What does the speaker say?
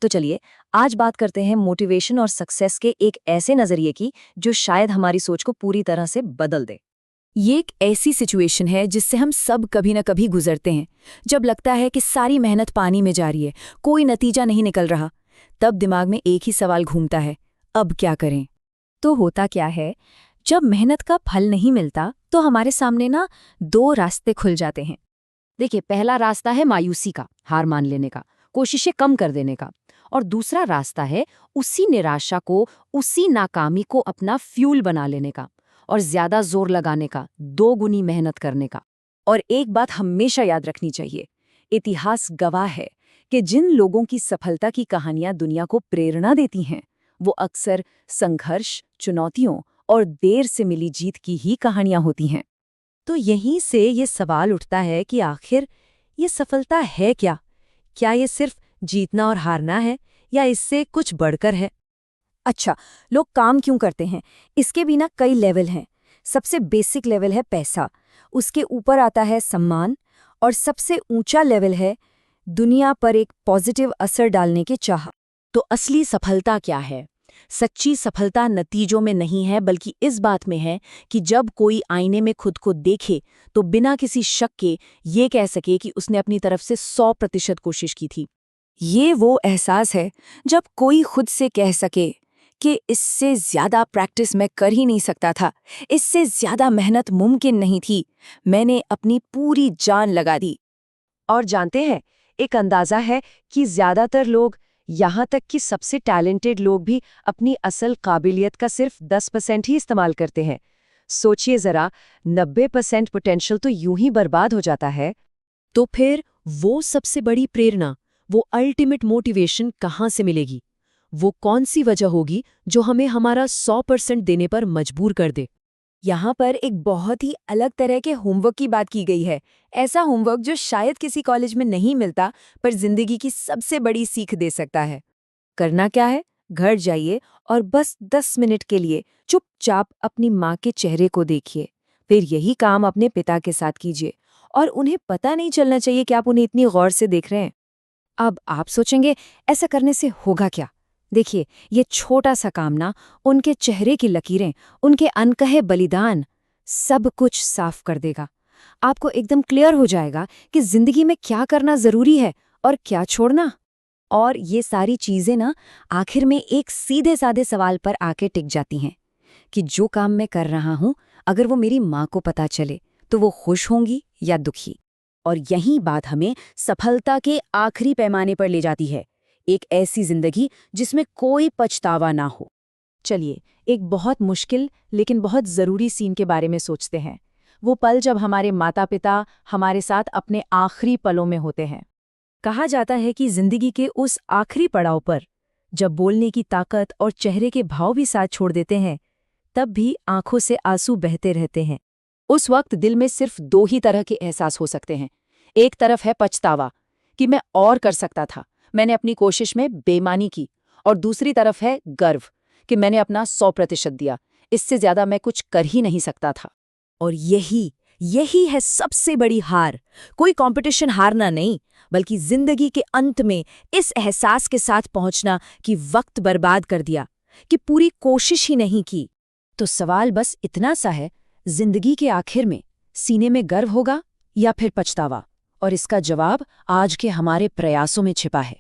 तो चलिए आज बात करते हैं मोटिवेशन और सक्सेस के एक ऐसे नजरिए की जो शायद हमारी सोच को पूरी तरह से बदल दे। ये एक ऐसी सिचुएशन है जिससे हम सब कभी न कभी गुजरते हैं। जब लगता है कि सारी मेहनत पानी में जा रही है, कोई नतीजा नहीं निकल रहा, तब दिमाग में एक ही सवाल घूमता है, अब क्या करें। तो होता क्या है, जब मेहनत का फल नहीं मिलता तो हमारे सामने ना दो रास्ते खुल जाते हैं। देखिए, पहला रास्ता है मायूसी का, हार मान लेने का, कोशिशें कम कर देने का। और दूसरा रास्ता है उसी निराशा को, उसी नाकामी को अपना फ्यूल बना लेने का और ज्यादा जोर लगाने का, दोगुनी मेहनत करने का। और एक बात हमेशा याद रखनी चाहिए, इतिहास गवाह है कि जिन लोगों की सफलता की कहानियां दुनिया को प्रेरणा देती हैं, वो अक्सर संघर्ष, चुनौतियों और देर से मिली जीत की ही कहानियां होती हैं। तो यहीं से ये सवाल उठता है कि आखिर ये सफलता है क्या? क्या ये सिर्फ जीतना और हारना है या इससे कुछ बढ़कर है? अच्छा, लोग काम क्यों करते हैं? इसके भी ना कई लेवल हैं। सबसे बेसिक लेवल है पैसा, उसके ऊपर आता है सम्मान, और सबसे ऊंचा लेवल है दुनिया पर एक पॉजिटिव असर डालने की चाह। तो असली सफलता क्या है? सच्ची सफलता नतीजों में नहीं है, बल्कि इस बात में है कि जब कोई आईने में खुद को देखे तो बिना किसी शक के ये कह सके कि उसने अपनी तरफ से 100% कोशिश की थी। ये वो एहसास है जब कोई खुद से कह सके कि इससे ज्यादा प्रैक्टिस मैं कर ही नहीं सकता था, इससे ज्यादा मेहनत मुमकिन नहीं थी, मैंने अपनी पूरी जान लगा दी। और जानते हैं, एक अंदाजा है कि ज्यादातर लोग, यहाँ तक कि सबसे टैलेंटेड लोग भी, अपनी असल काबिलियत का सिर्फ 10% ही इस्तेमाल करते हैं। सोचिए जरा, 90% पोटेंशियल तो यूं ही बर्बाद हो जाता है। तो फिर वो सबसे बड़ी प्रेरणा, वो अल्टीमेट मोटिवेशन कहाँ से मिलेगी? वो कौन सी वजह होगी जो हमें हमारा 100% देने पर मजबूर कर दे? यहाँ पर एक बहुत ही अलग तरह के होमवर्क की बात की गई है। ऐसा होमवर्क जो शायद किसी कॉलेज में नहीं मिलता, पर जिंदगी की सबसे बड़ी सीख दे सकता है। करना क्या है? घर जाइए और बस 10 मिनट के लिए चुपचाप अपनी माँ के चेहरे को देखिए। फिर यही काम अपने पिता के साथ कीजिए, और उन्हें पता नहीं चलना चाहिए कि आप उन्हें इतनी गौर से देख रहे हैं। अब आप सोचेंगे, ऐसा करने से होगा क्या? देखिए, ये छोटा सा काम ना उनके चेहरे की लकीरें, उनके अनकहे बलिदान, सब कुछ साफ कर देगा। आपको एकदम क्लियर हो जाएगा कि जिंदगी में क्या करना जरूरी है और क्या छोड़ना। और ये सारी चीजें ना आखिर में एक सीधे साधे सवाल पर आके टिक जाती हैं कि जो काम मैं कर रहा हूं, अगर वो मेरी माँ को पता चले तो वो खुश होंगी या दुखी। और यही बात हमें सफलता के आखिरी पैमाने पर ले जाती है, एक ऐसी जिंदगी जिसमें कोई पछतावा ना हो। चलिए, एक बहुत मुश्किल लेकिन बहुत जरूरी सीन के बारे में सोचते हैं। वो पल जब हमारे माता पिता हमारे साथ अपने आखिरी पलों में होते हैं। कहा जाता है कि जिंदगी के उस आखिरी पड़ाव पर, जब बोलने की ताकत और चेहरे के भाव भी साथ छोड़ देते हैं, तब भी आंखों से आंसू बहते रहते हैं। उस वक्त दिल में सिर्फ दो ही तरह के एहसास हो सकते हैं। एक तरफ है पछतावा कि मैं और कर सकता था, मैंने अपनी कोशिश में बेईमानी की। और दूसरी तरफ है गर्व कि मैंने अपना 100% दिया, इससे ज्यादा मैं कुछ कर ही नहीं सकता था। और यही है सबसे बड़ी हार। कोई कंपटीशन हारना नहीं, बल्कि जिंदगी के अंत में इस एहसास के साथ पहुंचना कि वक्त बर्बाद कर दिया, कि पूरी कोशिश ही नहीं की। तो सवाल बस इतना सा है, जिंदगी के आखिर में सीने में गर्व होगा या फिर पछतावा? और इसका जवाब आज के हमारे प्रयासों में छिपा है।